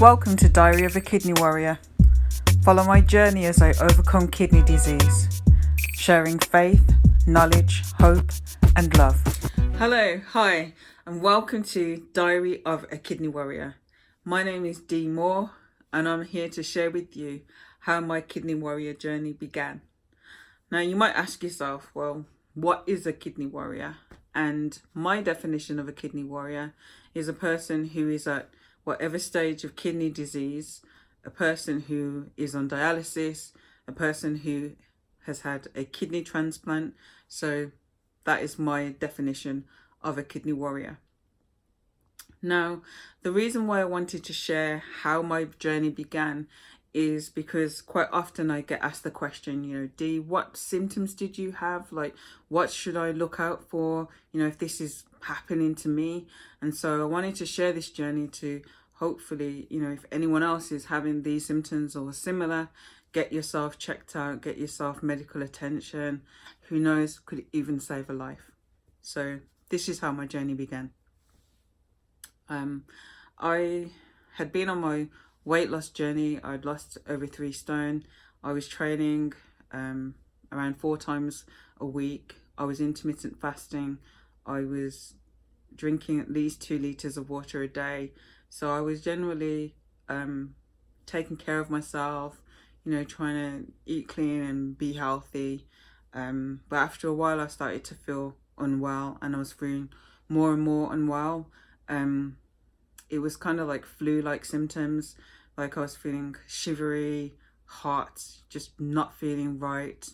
Welcome to Diary of a Kidney Warrior. Follow my journey as I overcome kidney disease, sharing faith, knowledge, hope, and love. Hello, hi, and welcome to Diary of a Kidney Warrior. My name is DeeMoore, and I'm here to share with you how my kidney warrior journey began. Now, you might ask yourself, well, what is a kidney warrior? And my definition of a kidney warrior is a person who is at whatever stage of kidney disease, a person who is on dialysis, a person who has had a kidney transplant. So that is my definition of a kidney warrior. Now, the reason why I wanted to share how my journey began is because quite often I get asked the question, Dee, what symptoms did you have? Like, what should I look out for, if this is happening to me? And so I wanted to share this journey to hopefully, if anyone else is having these symptoms or similar, get yourself checked out, get yourself medical attention. Who knows, could even save a life. So this is how my journey began. I had been on my weight loss journey. I'd lost over 3 stone. I was training around 4 times a week. I was intermittent fasting. I was drinking at least 2 liters of water a day. So I was generally taking care of myself, trying to eat clean and be healthy. But after a while, I started to feel unwell, and I was feeling more and more unwell. It was kind of like flu-like symptoms, like I was feeling shivery, hot, just not feeling right.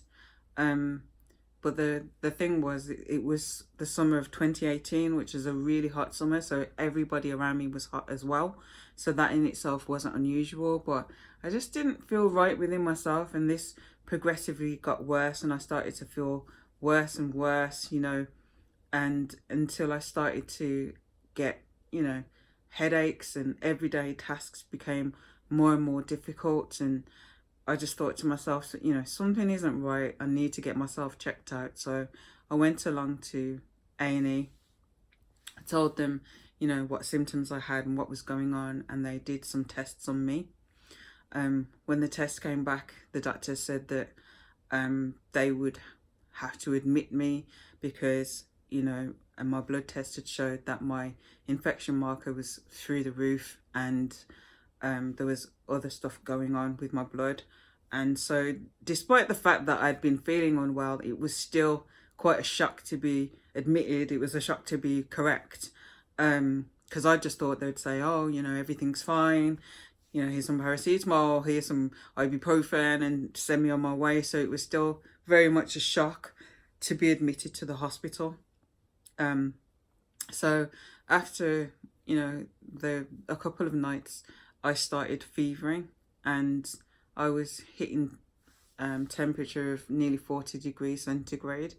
But the thing was, it was the summer of 2018, which is a really hot summer, so everybody around me was hot as well. So that in itself wasn't unusual, but I just didn't feel right within myself, and this progressively got worse, and I started to feel worse and worse, and until I started to get, headaches, and everyday tasks became more and more difficult. And I just thought to myself, something isn't right. I need to get myself checked out. So I went along to A&E. I told them, what symptoms I had and what was going on, and they did some tests on me. When the test came back, the doctor said that they would have to admit me because, and my blood test had showed that my infection marker was through the roof, and there was other stuff going on with my blood. And so despite the fact that I'd been feeling unwell, it was still quite a shock to be admitted. It was a shock to be correct, because I just thought they'd say, oh, everything's fine, here's some paracetamol, here's some ibuprofen, and send me on my way. So it was still very much a shock to be admitted to the hospital. So after, a couple of nights, I started fevering, and I was hitting temperature of nearly 40 degrees centigrade.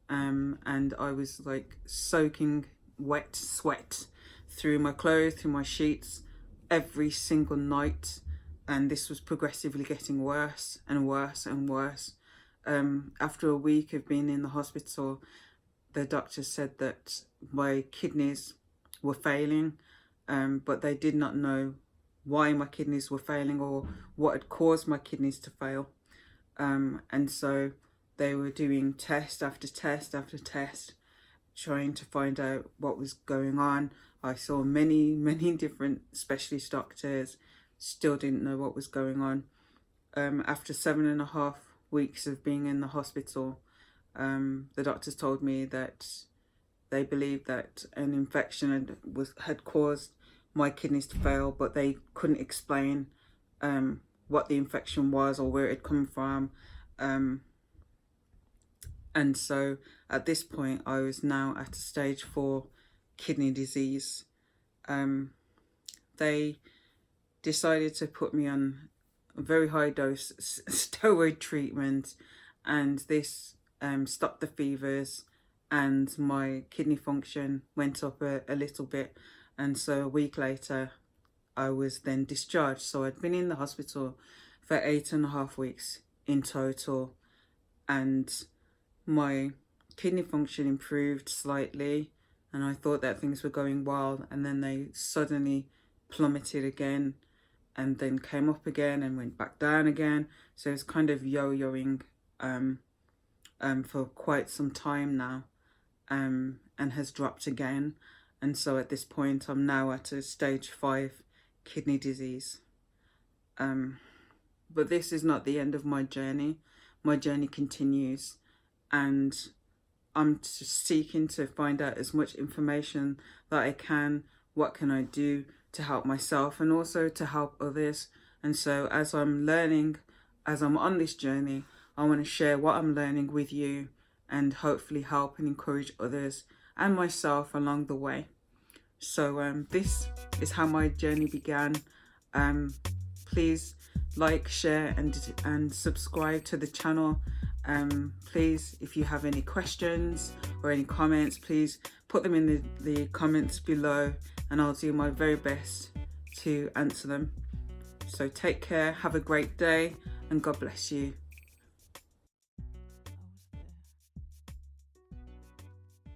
And I was like soaking wet sweat through my clothes, through my sheets every single night. And this was progressively getting worse and worse and worse. After a week of being in the hospital, the doctor said that my kidneys were failing, but they did not know why my kidneys were failing or what had caused my kidneys to fail. And so they were doing test after test after test, trying to find out what was going on. I saw many, many different specialist doctors, still didn't know what was going on. After 7.5 weeks of being in the hospital, the doctors told me that they believed that an infection had caused my kidneys to fail, but they couldn't explain what the infection was or where it had come from. And so at this point, I was now at a stage 4 kidney disease. They decided to put me on a very high dose steroid treatment, and this stopped the fevers, and my kidney function went up a little bit. And so a week later, I was then discharged. So I'd been in the hospital for 8.5 weeks in total, and my kidney function improved slightly, and I thought that things were going well, and then they suddenly plummeted again. and then came up again and went back down again. So it's kind of yo-yoing for quite some time now, and has dropped again. And so at this point I'm now at a stage 5 kidney disease. But this is not the end of my journey. My journey continues, and I'm just seeking to find out as much information that I can. What can I do to help myself and also to help others? And so as I'm learning, as I'm on this journey, I want to share what I'm learning with you and hopefully help and encourage others and myself along the way. So this is how my journey began. Please like, share and subscribe to the channel. Please, if you have any questions or any comments, please put them in the comments below, and I'll do my very best to answer them. So take care, have a great day, and God bless you.